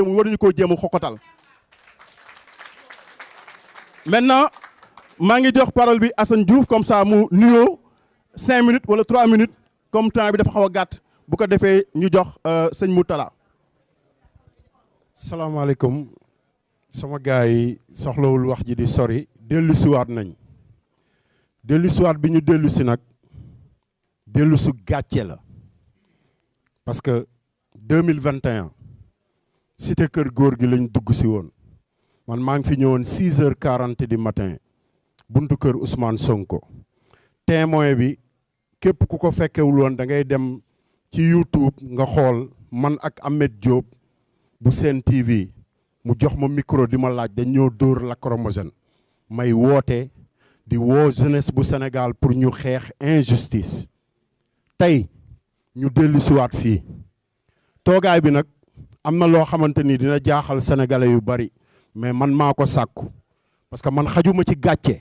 waruñu koo jéem a xokotal. Maintenant maa ngi jox parole bi Assane Diouf comme ça mu nuyoo 5 minutes wala 3 minutes comme temps bi dafa xaw a gàtt bu ko defee ñu jox sëñ Mourtala. salaamaaleykum sama gars yi soxlawul wax ji di sori dellusiwaat nañ dellusiwaat bi ñu dellusi nag dellusu gàcce la parce que 2021 cité kër góor gi lañ dugg si woon man maa ngi fi ñëwoon 6h40 du matin buntu kër Ousmane Sonko témoin bi képp ku ko fekkewul woon da ngay dem ci YouTube nga xool man ak Ahmed Diop bu Sen TV mu jox ma micro di ma laaj dañ ñoo dóor lacrymogène may woote di woo jeunesse bu Sénégal pour ñu xeex injustice tey ñu dellu siwaat fii toogaay bi nag am na loo xamante ni dina jaaxal sénégalais yu bari mais man maa ko sàkku parce que man xajuma ci gàcce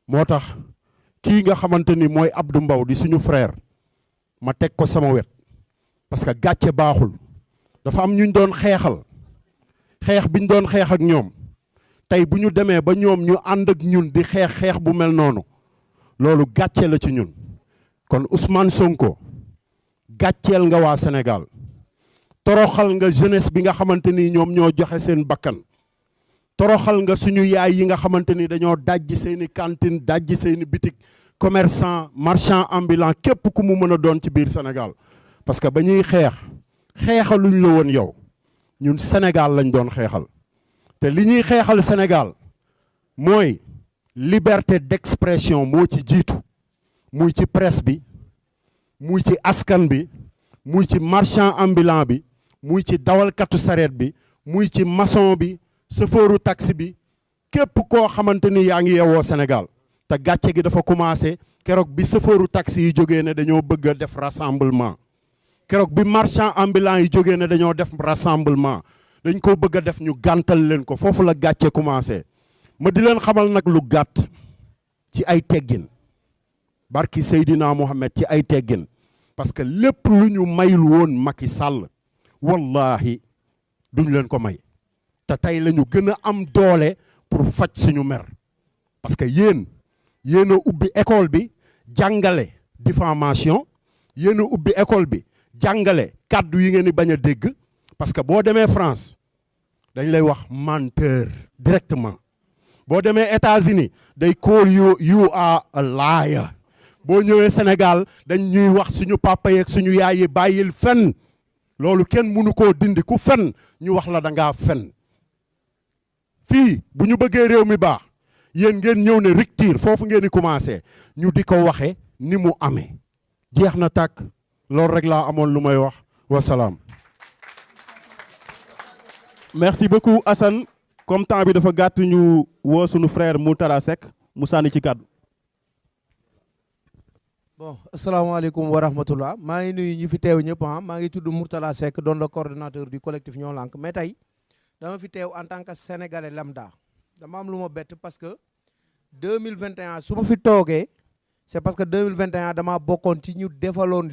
moo tax kii nga xamante ni mooy Abdou Mbow di suñu frère ma teg ko sama wet parce que gàcce baaxul dafa am ñu doon xeexal xeex bi ñu doon xeex ak ñoom tey bu ñu demee ba ñoom ñu ànd ak ñun di xeex bu mel noonu loolu gàcce la ci ñun kon Ousmane Sonko gàcceel nga waa Sénégal toroxal nga jeunesse bi nga xamante ni ñoom ñoo joxe seen bakkan toroxal nga suñu yaay yi nga xamante ni dañoo dajji seeni cantine dajji seeni bitik commerçant marchand ambulant képp ku mu mën a doon ci biir Sénégal parce que ba ñuy xeexaluñ la woon yow ñun Sénégal lañ doon xeexal te li ñuy xeexal Sénégal mooy liberté d'expression moo ci jiitu muy ci presse bi muy ci askan bi muy ci marchand ambulant bi muy ci dawalkatu sareet bi muy ci maçon bi chauffeuru taxi bi képp koo xamante ni yaa ngi yeewoo Sénégal te gàcce gi dafa commencé keroog bi chauffeuru taxi yi jógee ne dañoo bëgg a def rassemblement keroog bi marchand ambulant yi jógee ne dañoo def rassemblement dañ ko bëgg a def ñu gàntal leen ko foofu la gàcce commencé ma di leen xamal nag lu gàtt ci ay teggin barki Seydina Mohamed ci ay teggin parce que lépp lu ñu mayul woon Macky Sall wallahi duñ leen ko may te tey la ñu gën a am doole pour faj suñu mer parce que yéen a ubbi école bi jàngale diffamation yéen a ubbi école bi jàngale kàddu yi ngeen di bañ a dégg parce que boo demee France dañ lay wax menteur directement boo demee États-Unis day call you are a liar boo ñëwee Sénégal dañ ñuy wax suñu papa yeeg suñu yaay yi bàyyil fen loolu kenn mënu koo dindi ku fen ñu wax la da ngaa fen fii bu ñu bëggee réew mi baax yéen ngeen ñëw ne rupture foofu ngeen di commencé ñu di ko waxe ni mu amee jeex na tàkk loolu rek laa amoon lu may wax wasalaam. merci beaucoup Assane comme temps bi dafa gàtt ñu woo sunu frère Mourtala Seck mu sànni ci kàddu. bon asalaamaaleykum wa rahmatullah maa ngi nuyu ñi fi teew ñëpp maa ngi tudd Mourtala Seck doon le coordonnateur du collectif Ñoo Lank mais tey dama fi teew en tant que sénégalais lambda dama am lu ma bett parce que 2021 su ma fi toogee c'est parce que 2021 dama bokkoon ci ñu defaloon